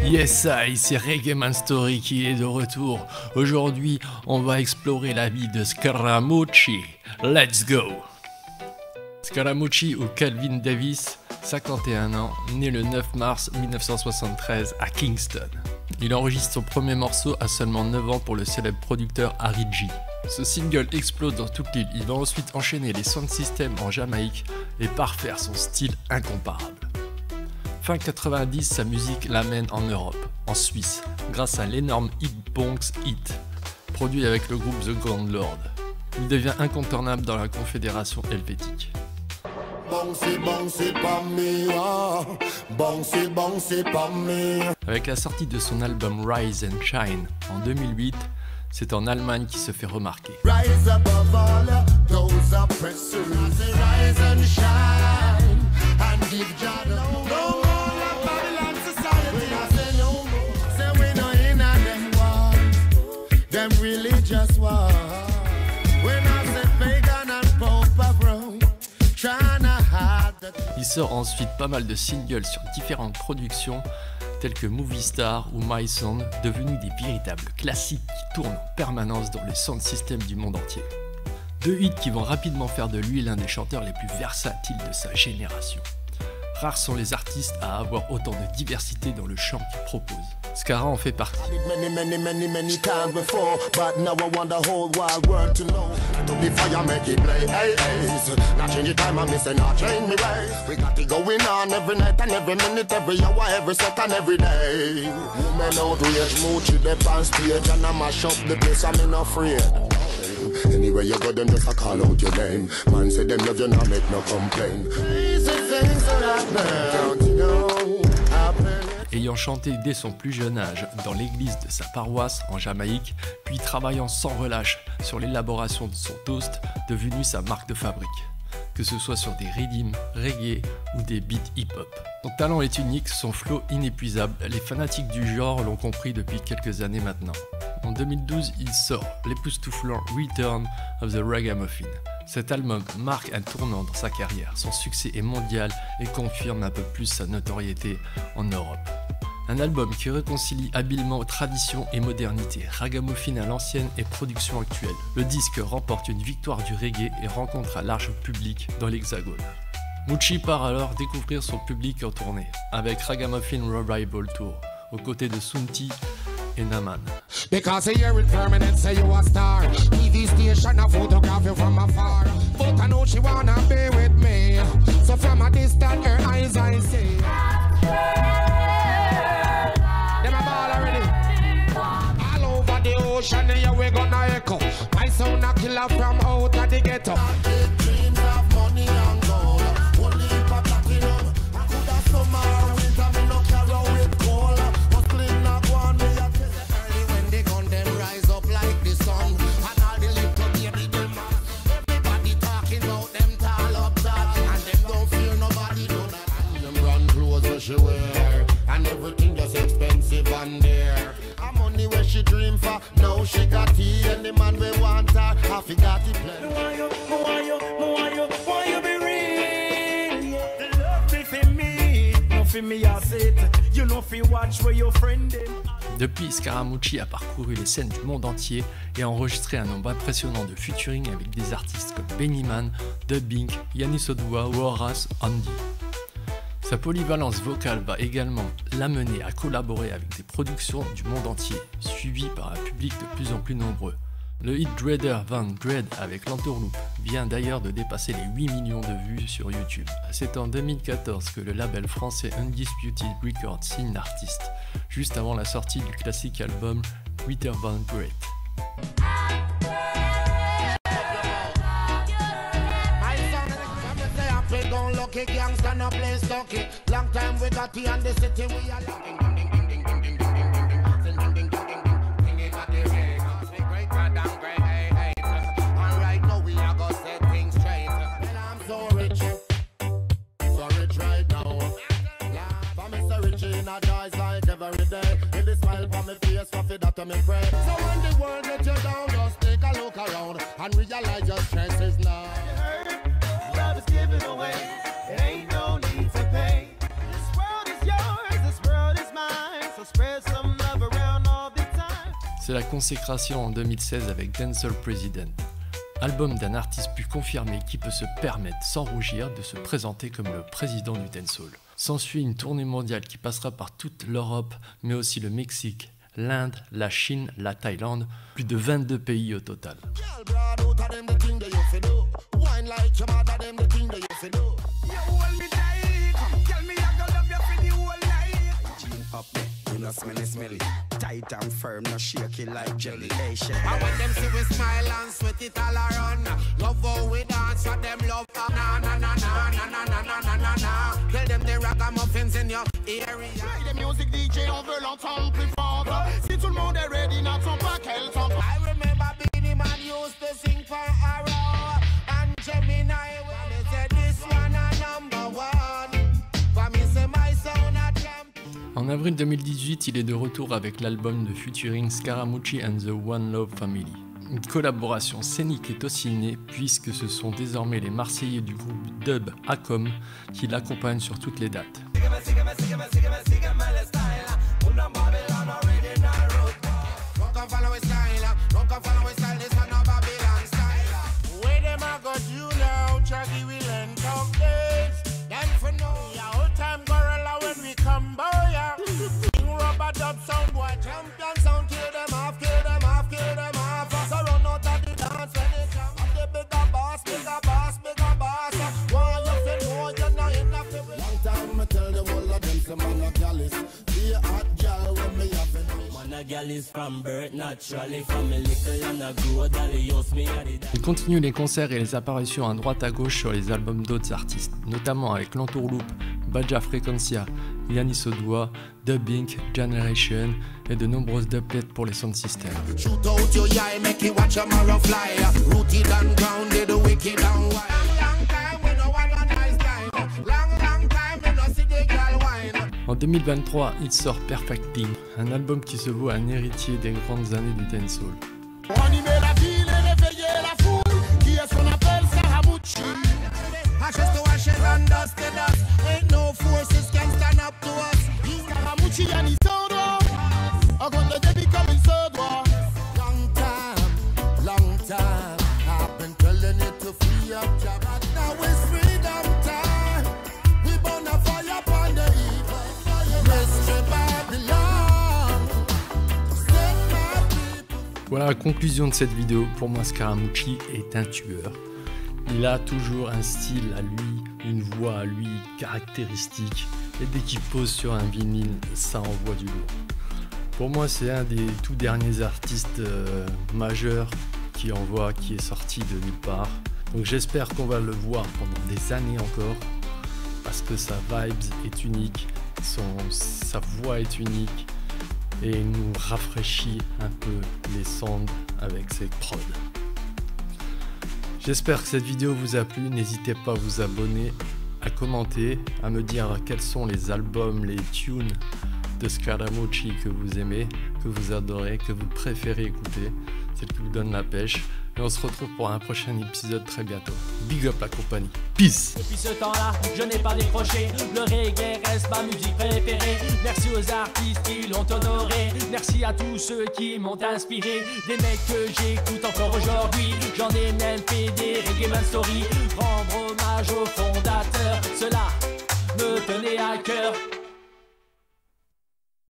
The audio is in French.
Yes, c'est Reggaeman Story qui est de retour. Aujourd'hui, on va explorer la vie de Scaramucci. Let's go! Scaramucci ou Calvin Davis, 51 ans, né le 9 mars 1973 à Kingston. Il enregistre son premier morceau à seulement 9 ans pour le célèbre producteur Harry G. Ce single explose dans toute l'île. Il va ensuite enchaîner les sound systems en Jamaïque et parfaire son style incomparable. Fin 90, sa musique l'amène en Europe, en Suisse, grâce à l'énorme Hitbox Hit, produit avec le groupe The Grand Lord. Il devient incontournable dans la confédération helvétique. Avec la sortie de son album Rise and Shine en 2008, c'est en Allemagne qu'il se fait remarquer. Rise above all those oppressors, rise and shine and give God no more Babylon society. Say no more, say we no in them war, them religious war. We not say pagan and pope of Rome, trying to hide the... Il sort ensuite pas mal de singles sur différentes productions tels que Movie Star ou My Sound, devenus des véritables classiques qui tournent en permanence dans les sound systems du monde entier. Deux hits qui vont rapidement faire de lui l'un des chanteurs les plus versatiles de sa génération. Rares sont les artistes à avoir autant de diversité dans le chant qu'il propose. Scara en fait partie. Anyway, you go them just a call out your name. Man say them love you, not make no complaint. Ayant chanté dès son plus jeune âge dans l'église de sa paroisse en Jamaïque, puis travaillant sans relâche sur l'élaboration de son toast, devenu sa marque de fabrique. Que ce soit sur des rythms, reggae ou des beats hip-hop. Son talent est unique, son flow inépuisable, les fanatiques du genre l'ont compris depuis quelques années maintenant. En 2012, il sort l'époustouflant Return of the Ragamuffin. Cet album marque un tournant dans sa carrière, son succès est mondial et confirme un peu plus sa notoriété en Europe. Un album qui réconcilie habilement tradition et modernité, ragamuffin à l'ancienne et production actuelle. Le disque remporte une victoire du reggae et rencontre un large public dans l'Hexagone. Mucci part alors découvrir son public en tournée, avec Ragamuffin Revival Tour, aux côtés de Sunti et Naman. Because I hear it permanent, say you a star. TV station, a photograph you from afar. But I know she wanna be with me. So from a distance, her eyes I see. Them a ball already. All over the ocean, here we gonna echo. My sound a killer from out of the ghetto. Dreams of money and gold. Only for platinum. I could have summer, winter, me no carry with cold. Hustling not one me a early when they gun them rise up like the sun. And all the little baby them everybody talking about them tall up top. And them don't fear nobody do that. And them run clothes where she wear. And everything just expensive on there. And money where she dream for. Now she got tea and the man we want her. Half he got the plan. Why you be real? The love be for me. No for me I say it. You know fi watch where your friend is. Depuis, Scaramucci a parcouru les scènes du monde entier et a enregistré un nombre impressionnant de featuring avec des artistes comme Benny Man, Dubbing, Yannis Odua ou Horace Andy. Sa polyvalence vocale va également l'amener à collaborer avec des productions du monde entier, suivies par un public de plus en plus nombreux. Le hit Dreader Van Dread avec l'entourloupe vient d'ailleurs de dépasser les 8 millions de vues sur YouTube. C'est en 2014 que le label français Undisputed Records signe l'artiste, juste avant la sortie du classique album Return Van Dread. Don't look it, gangsta no play stocky. Long time we got here in the city, we are locking. And right now we are gonna set things straight. And I'm so rich right now. For me so rich in a joys like every day. With the smile on my face, for that to me pray. So when the world get you down, just take a look around and realize your stress is now. Love is given away. It ain't c'est la consécration en 2016 avec Dancehall President, album d'un artiste plus confirmé qui peut se permettre sans rougir de se présenter comme le président du dancehall. S'ensuit une tournée mondiale qui passera par toute l'Europe, mais aussi le Mexique, l'Inde, la Chine, la Thaïlande, plus de 22 pays au total. Smelly, tight and firm, no shaky like jelly. Hey, shit. And when them see we smile and sweat it all around, love how we dance, and them love na na na na na na na na na na na. Tell them the ragamuffins in your area. Play the music, DJ, on veut l'entendre plus fort. Si tout le monde est ready, n'attends pas qu'elle s'entende. I remember Beenie Man used to sing for Arrow and Gemini. When me say this one a number one, for me say my sound a champion. En avril 2018, il est de retour avec l'album de featuring Scaramucci and the One Love Family. Une collaboration scénique est aussi née puisque ce sont désormais les Marseillais du groupe dub Acom qui l'accompagnent sur toutes les dates. Il continue les concerts et les apparitions à droite à gauche sur les albums d'autres artistes, notamment avec l'Entourloupe, Baja Frequencia, Yanis Odua, Dub Inc, Generation et de nombreuses dubplates pour les sound systems. En 2023, il sort Perfecting, un album qui se vaut un héritier des grandes années du dancehall. Animer la ville et réveiller la foule, qui est ce qu'on appelle Scaramucci. Ashes to ashes and dust to dust, ain't no forces can stand up to us. Scaramucci and his Odua, are gonna become his Odua. Long time, I've been telling it to free up Jabba. Now it's freedom time, we burn a fire upon the evil. Voilà la conclusion de cette vidéo. Pour moi, Scaramucci est un tueur. Il a toujours un style à lui, une voix à lui caractéristique. Et dès qu'il pose sur un vinyle, ça envoie du lourd. Pour moi, c'est un des tout derniers artistes majeurs qui est sorti de nulle part. Donc j'espère qu'on va le voir pendant des années encore. Parce que sa vibe est unique, sa voix est unique. Et il nous rafraîchit un peu les sondes avec ses prods. J'espère que cette vidéo vous a plu. N'hésitez pas à vous abonner, à commenter, à me dire quels sont les albums, les tunes de Scaramucci que vous aimez, que vous adorez, que vous préférez écouter, celles qui vous donnent la pêche. Et on se retrouve pour un prochain épisode très bientôt. Big up la compagnie. Peace. Depuis ce temps-là, je n'ai pas décroché. Le reggae reste ma musique préférée. Merci aux artistes qui l'ont honoré. Merci à tous ceux qui m'ont inspiré. Des mecs que j'écoute encore aujourd'hui. J'en ai même fait des reggae man story. Rendre hommage aux fondateurs, cela me tenait à cœur.